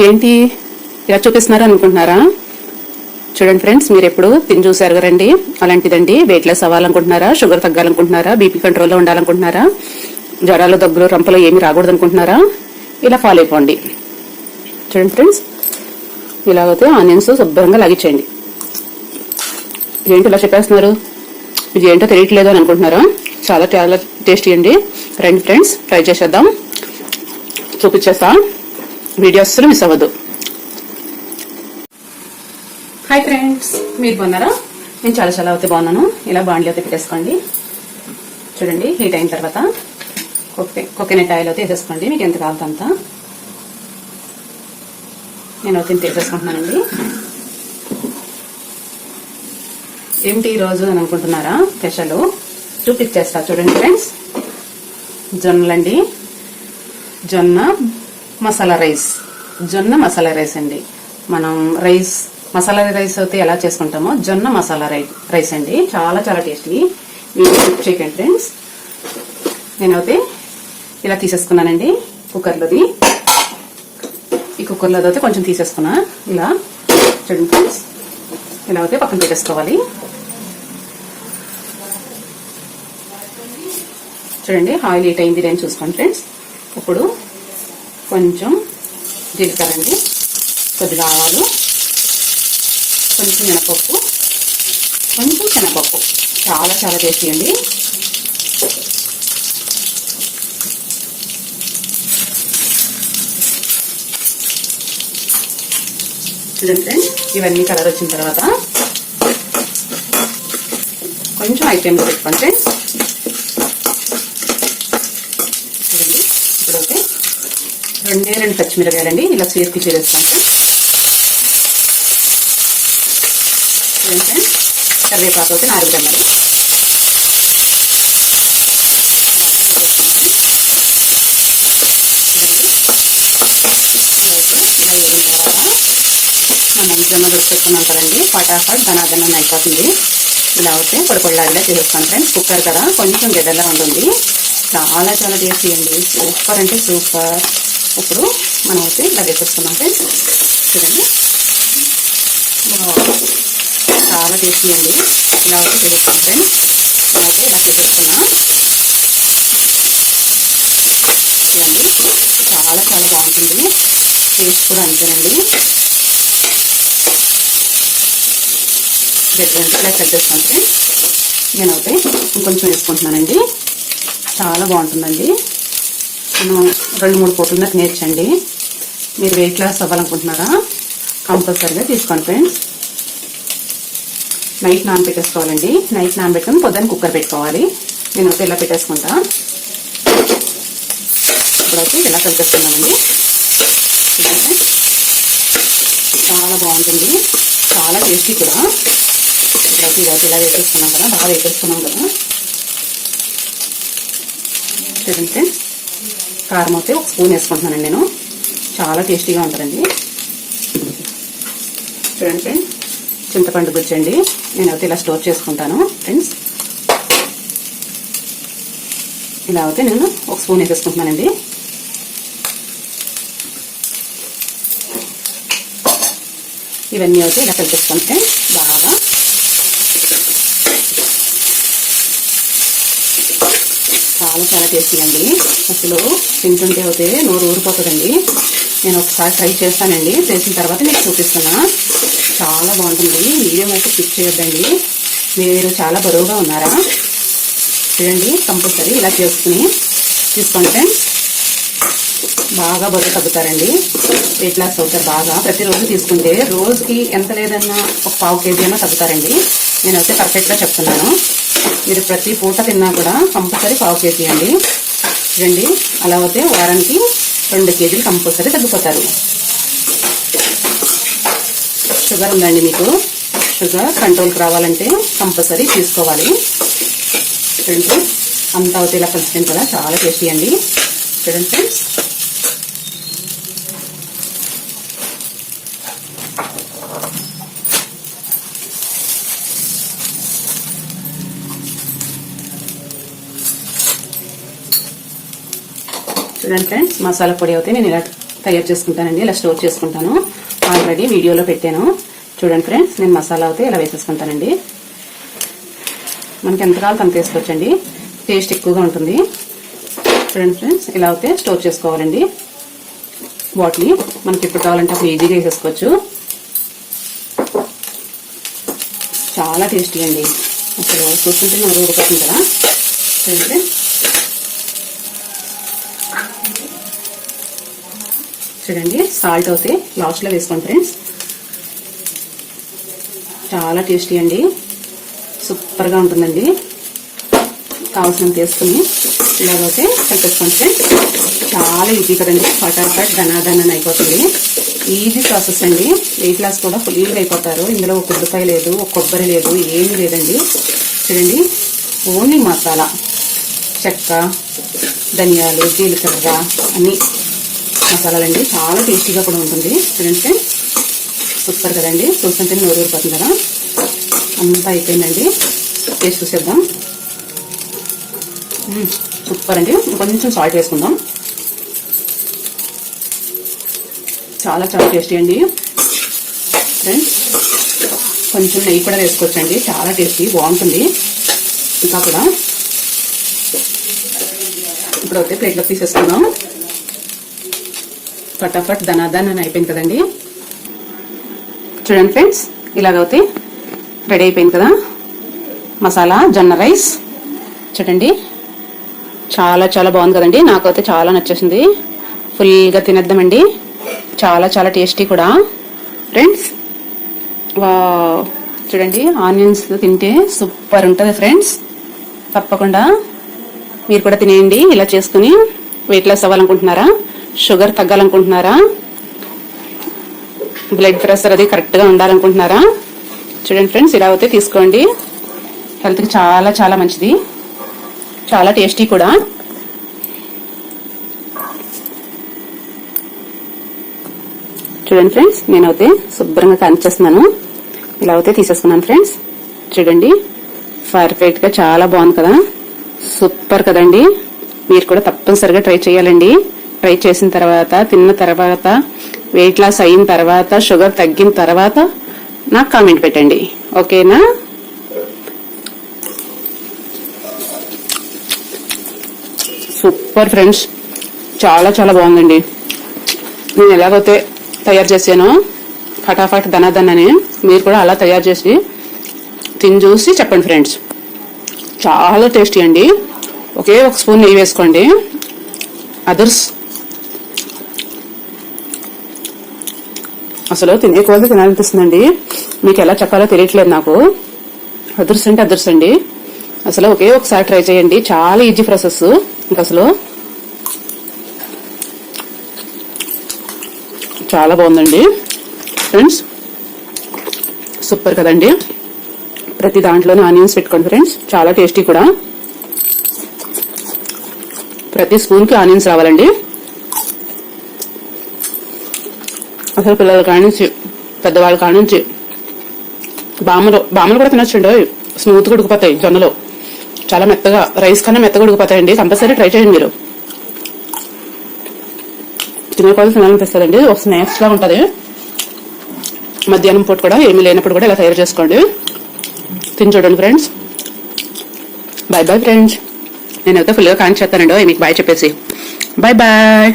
ఏంటి ఇలా చూపిస్తున్నారు అనుకుంటున్నారా? చూడండి ఫ్రెండ్స్, మీరు ఎప్పుడు తిని చూసారు కదండి, అలాంటిదండి. వెయిట్ లెస్ అవ్వాలనుకుంటున్నారా, షుగర్ తగ్గాలనుకుంటున్నారా, బీపీ కంట్రోల్లో ఉండాలనుకుంటున్నారా, జ్వరాలు దగ్గులు రంపలు ఏమీ రాకూడదు అనుకుంటున్నారా, ఇలా ఫాలో అయిపోండి. చూడండి ఫ్రెండ్స్, ఇలాగైతే ఆనియన్స్ శుభ్రంగా లాగించండి. ఏంటి ఇలా చెప్పేస్తున్నారు, ఇది ఏంటో తెలియట్లేదు అని అనుకుంటున్నారా? చాలా చాలా టేస్టీ అండి. రండి ఫ్రెండ్స్, ట్రై చేసేద్దాం. చూపించేస్తా, వీడియో అస్సలు మిస్ అవ్వద్దు. హాయ్ ఫ్రెండ్స్, మీరు బాగున్నారా? నేను చాలా చాలా అయితే బాగున్నాను. ఇలా బాండ్లీ అయితే పెట్టేసుకోండి. చూడండి, హీట్ అయిన తర్వాత కోకోనట్ ఆయిల్ అయితే వేసేసుకోండి. మీకు ఎంత కావాలంత అంత నేను అయితే వేసేసుకుంటున్నానండి. ఏమిటి ఈరోజు అని అనుకుంటున్నారా? స్పెషల్ చూపించేస్తా. చూడండి ఫ్రెండ్స్, జొన్నలండి, జొన్న మసాలా రైస్ అండి. మనం మసాలా రైస్ అయితే ఎలా చేసుకుంటామో జొన్న మసాలా రైస్ అండి. చాలా చాలా టేస్టీ. మీరు చేయకండి ఫ్రెండ్స్. నేనైతే ఇలా తీసేసుకున్నానండి కుక్కర్లోది. ఈ కుక్కర్లో అయితే కొంచెం తీసేసుకున్నా. ఇలా చూడండి ఫ్రెండ్స్, ఇలా అయితే పక్కన పెట్టేసుకోవాలి. చూడండి, ఆయిల్ హీట్ అయింది నేను చూసుకోండి ఫ్రెండ్స్. ఇప్పుడు కొంచెం జీలకర్ర అండి, కొద్దిగా ఆవాలు, కొంచెం మినపప్పు, కొంచెం శనగపప్పు. చాలా చాలా టేస్టీ అండి. చూడండి ఫ్రెండ్స్, ఇవన్నీ కలర్ వచ్చిన తర్వాత కొంచెం ఐటెంస్ పెట్టుకోండి ఫ్రెండ్స్. చూడండి, ఇప్పుడైతే రెండు పచ్చిమిరకాయలండి ఇలా చేతికి చేసేసుకోండి ఫ్రెండ్స్. చూడండి ఫ్రెండ్స్, కరివేపాకు అయితే 4 గంటలు మనం జొన్న దోశ పెట్టుకున్నాం కదండి, ఫటాఫట్ ధనాధనం అయిపోతుంది. ఇలా అయితే పొడిపొడిలాగా చేసేస్తాను ఫ్రెండ్స్. కుక్కర్ కదా, కొంచెం గడ్డలా ఉంటుంది. చాలా చాలా టేస్టీ అండి. సూపర్ అంటే సూపర్. ఇప్పుడు మనం అయితే ఇలా వేసేసుకున్నాం ఫ్రెండ్స్. చూడండి, చాలా టేస్టీ అండి. ఇలా అయితే చేసేస్తాం ఫ్రెండ్స్. అలాగే ఇలా చేసేసుకున్నా. చూడండి, చాలా చాలా బాగుంటుంది. టేస్ట్ కూడా అంతేనండి. ఇలా కట్ చేస్తాను ఫ్రెండ్స్. నేనైతే ఇంకొంచెం వేసుకుంటున్నానండి. చాలా బాగుంటుందండి. నేను 2-3 పూటల దాకా నేర్చండి. మీరు వెయిట్ లాస్ అవ్వాలనుకుంటున్నారా? కంపల్సరీగా తీసుకోండి ఫ్రెండ్స్. నైట్ నానబెట్టేసుకోవాలండి. నైట్ నానబెట్టుకుని పొద్దున్న కుక్కర్ పెట్టుకోవాలి. నేను అయితే ఇలా పెట్టేసుకుంటా. ఇప్పుడైతే ఇలా కలిపేస్తున్నానండి. చాలా బాగుంటుంది, చాలా టేస్టీ కూడా. ఇప్పుడైతే ఇలా వేసేసుకున్నాం కదా, బాగా వేసేసుకున్నాం కదా. చూడండి ఫ్రెండ్స్, కారం అయితే 1 స్పూన్ వేసుకుంటున్నానండి నేను. చాలా టేస్టీగా ఉంటుందండి. చూడండి ఫ్రెండ్స్, చింతపండు గుజ్జండి. నేనైతే ఇలా స్టోర్ చేసుకుంటాను ఫ్రెండ్స్. ఇలా అయితే నేను 1 స్పూన్ వేసేసుకుంటున్నానండి. ఇవన్నీ అయితే ఇలా కలిపేసుకోండి ఫ్రెండ్స్ బాగా. చాలా చాలా టేస్టీ అండి. అసలు తింటుంటే అయితే నోరు ఊరిపోతుందండి. నేను ఒకసారి ట్రై చేస్తానండి. చేసిన తర్వాత మీకు చూపిస్తున్నా. చాలా బాగుంటుంది. వీడియో అయితే స్కిప్ చేయొద్దండి. మీరు చాలా బరువుగా ఉన్నారా? చూడండి, కంపల్సరీ ఇలా చేసుకుని తీసుకోండి ఫ్రెండ్స్. బాగా బరువు తగ్గుతారండి. వెయిట్ లాస్ అవుతారు బాగా. ప్రతిరోజు తీసుకుంటే రోజుకి ఎంత లేదన్నా 1 పావు కేజీ అయినా తగ్గుతారండి. నేనైతే పర్ఫెక్ట్గా చెప్తున్నాను. మీరు ప్రతి పూట తిన్నా కూడా కంపల్సరీ 1/2 కేజీ అండి. చూడండి, అలా అయితే వారానికి 2 కేజీలు కంపల్సరీ తగ్గిపోతారు. షుగర్ ఉందండి మీకు, షుగర్ కంట్రోల్కి రావాలంటే కంపల్సరీ తీసుకోవాలి. చూడండి, అంతా అయితే ఇలా కలిసిపోయింది కదా, చాలా టేస్టీ అండి. చూడండి ఫ్రెండ్స్, చూడండి ఫ్రెండ్స్, మసాలా పొడి అయితే నేను ఇలా తయారు చేసుకుంటానండి, ఇలా స్టోర్ చేసుకుంటాను. ఆల్రెడీ వీడియోలో పెట్టాను చూడండి ఫ్రెండ్స్. నేను మసాలా అయితే ఇలా వేసేసుకుంటానండి. మనకి ఎంత కావాలో అంత వేసుకోవచ్చండి, టేస్ట్ ఎక్కువగా ఉంటుంది. చూడండి ఫ్రెండ్స్, ఇలా అయితే స్టోర్ చేసుకోవాలండి వాటిని. మనకి ఎప్పుడు కావాలంటే అప్పుడు ఈజీగా వేసేసుకోవచ్చు. చాలా టేస్టీ అండి, అసలు చూస్తుంటే నోరు ఊరిపోతుంది కదా. చూడండి చూడండి, సాల్ట్ అయితే లాస్ట్లో వేసుకోండి ఫ్రెండ్స్. చాలా టేస్టీ అండి, సూపర్గా ఉంటుందండి. కావాల్సినంత వేసుకుని ఇలాగైతే కలిపేసుకోండి ఫ్రెండ్స్. చాలా ఈజీ కదండి, ఫటాఫట్ ధనాధన అయిపోతుంది. ఈజీ ప్రాసెస్ అండి. వెయిట్ లాస్ కూడా ఫుల్గా అయిపోతారు. ఇందులో ఒక ఉల్లిపాయ లేదు, ఒక కొబ్బరి లేదు, ఏమీ లేదండి. చూడండి, ఓన్లీ మసాలా, చెక్క, ధనియాలు, జీలకర్ర అన్ని మసాలాలండి. చాలా టేస్టీగా కూడా ఉంటుంది. చూడండి ఫ్రెండ్స్, సూపర్ కదండి. చూస్తుంటే నోరు ఊరిపోతుంది కదా. అంతా అయిపోయిందండి, టేస్ట్ చూసేద్దాం. సూపర్ అండి. కొంచెం సాల్ట్ వేసుకుందాం. చాలా చాలా టేస్టీ అండి ఫ్రెండ్స్. కొంచెం నెయ్యి కూడా వేసుకోవచ్చండి, చాలా టేస్టీ బాగుంటుంది. ఇంకా కూడా ఇప్పుడైతే ప్లేట్లోకి తీసేసుకుందాం. ఫటాఫట్ ధనాధన్ అని అయిపోయింది కదండి. చూడండి ఫ్రెండ్స్, ఇలాగైతే రెడీ అయిపోయింది కదా మసాలా జొన్న రైస్. చూడండి, చాలా చాలా బాగుంది కదండి. నాకైతే చాలా నచ్చేసింది. ఫుల్గా తినేద్దామండి. చాలా చాలా టేస్టీ కూడా ఫ్రెండ్స్. చూడండి, ఆనియన్స్ తింటే సూపర్ ఉంటుంది ఫ్రెండ్స్. తప్పకుండా మీరు కూడా తినేయండి ఇలా చేసుకుని. వెయిట్ లాస్ అవ్వాలనుకుంటున్నారా, షుగర్ తగ్గాలనుకుంటున్నారా, బ్లడ్ ప్రెషర్ అది కరెక్ట్గా ఉండాలనుకుంటున్నారా, చూడండి ఫ్రెండ్స్, ఇలా అయితే తీసుకోండి. హెల్త్కి చాలా చాలా మంచిది, చాలా టేస్టీ కూడా. చూడండి ఫ్రెండ్స్, నేనైతే శుభ్రంగా కానిచ్చేస్తున్నాను. ఇలా అయితే తీసేసుకున్నాను ఫ్రెండ్స్. చూడండి, పర్ఫెక్ట్ గా చాలా బాగుంది కదా, సూపర్ కదండి. మీరు కూడా తప్పనిసరిగా ట్రై చేయాలండి. ట్రై చేసిన తర్వాత, తిన్న తర్వాత, వెయిట్ లాస్ అయిన తర్వాత, షుగర్ తగ్గిన తర్వాత నాకు కామెంట్ పెట్టండి, ఓకేనా. సూపర్ ఫ్రెండ్స్, చాలా చాలా బాగుందండి. నేను ఎలాగైతే తయారు చేసానో ఫటాఫట్ ధనాధన్ అని మీరు కూడా అలా తయారు చేసి తిని చూసి చెప్పండి ఫ్రెండ్స్. చాలా టేస్టీ అండి. ఒకే ఒక స్పూన్ నెయ్యి వేసుకోండి. అదర్స్ అసలు తినే కొద్ది తినాలనిపిస్తుందండి. మీకు ఎలా చెప్పాలో తెలియట్లేదు నాకు. అదర్స్ అంటే అదర్స్ అండి. అసలు ఒకే ఒకసారి ట్రై చేయండి, చాలా ఈజీ ప్రాసెస్. ఇంకా అసలు చాలా బాగుందండి ఫ్రెండ్స్, సూపర్ కదండి. ప్రతి దాంట్లోనే ఆనియన్స్ పెట్టుకోండి ఫ్రెండ్స్, చాలా టేస్టీ కూడా. ప్రతి స్పూన్ కి ఆనియన్స్ రావాలండి. అసలు పిల్లల కానించి పెద్దవాళ్ళ కానించి బామలు కూడా తినొచ్చండి. స్మూత్ గా ఉడికిపోతాయి జొన్నలు, చాలా మెత్తగా, రైస్ కన్నా మెత్తగా ఉడికిపోతాయండి. కంపల్సరీ ట్రై చేయండి మీరు. తినే కొద్ది తినాలనిపిస్తుందండి. ఒక స్నాక్స్ లా ఉంటుంది. మధ్యాహ్నం పూట కూడా ఏమీ లేనప్పుడు కూడా ఇలా తయారు చేసుకోండి, తిని చూడండి ఫ్రెండ్స్. Bye bye friends. నేనైతే ఫుల్గా కాంచి చేస్తానండి మీకు బాయ్ చెప్పేసి. Bye bye.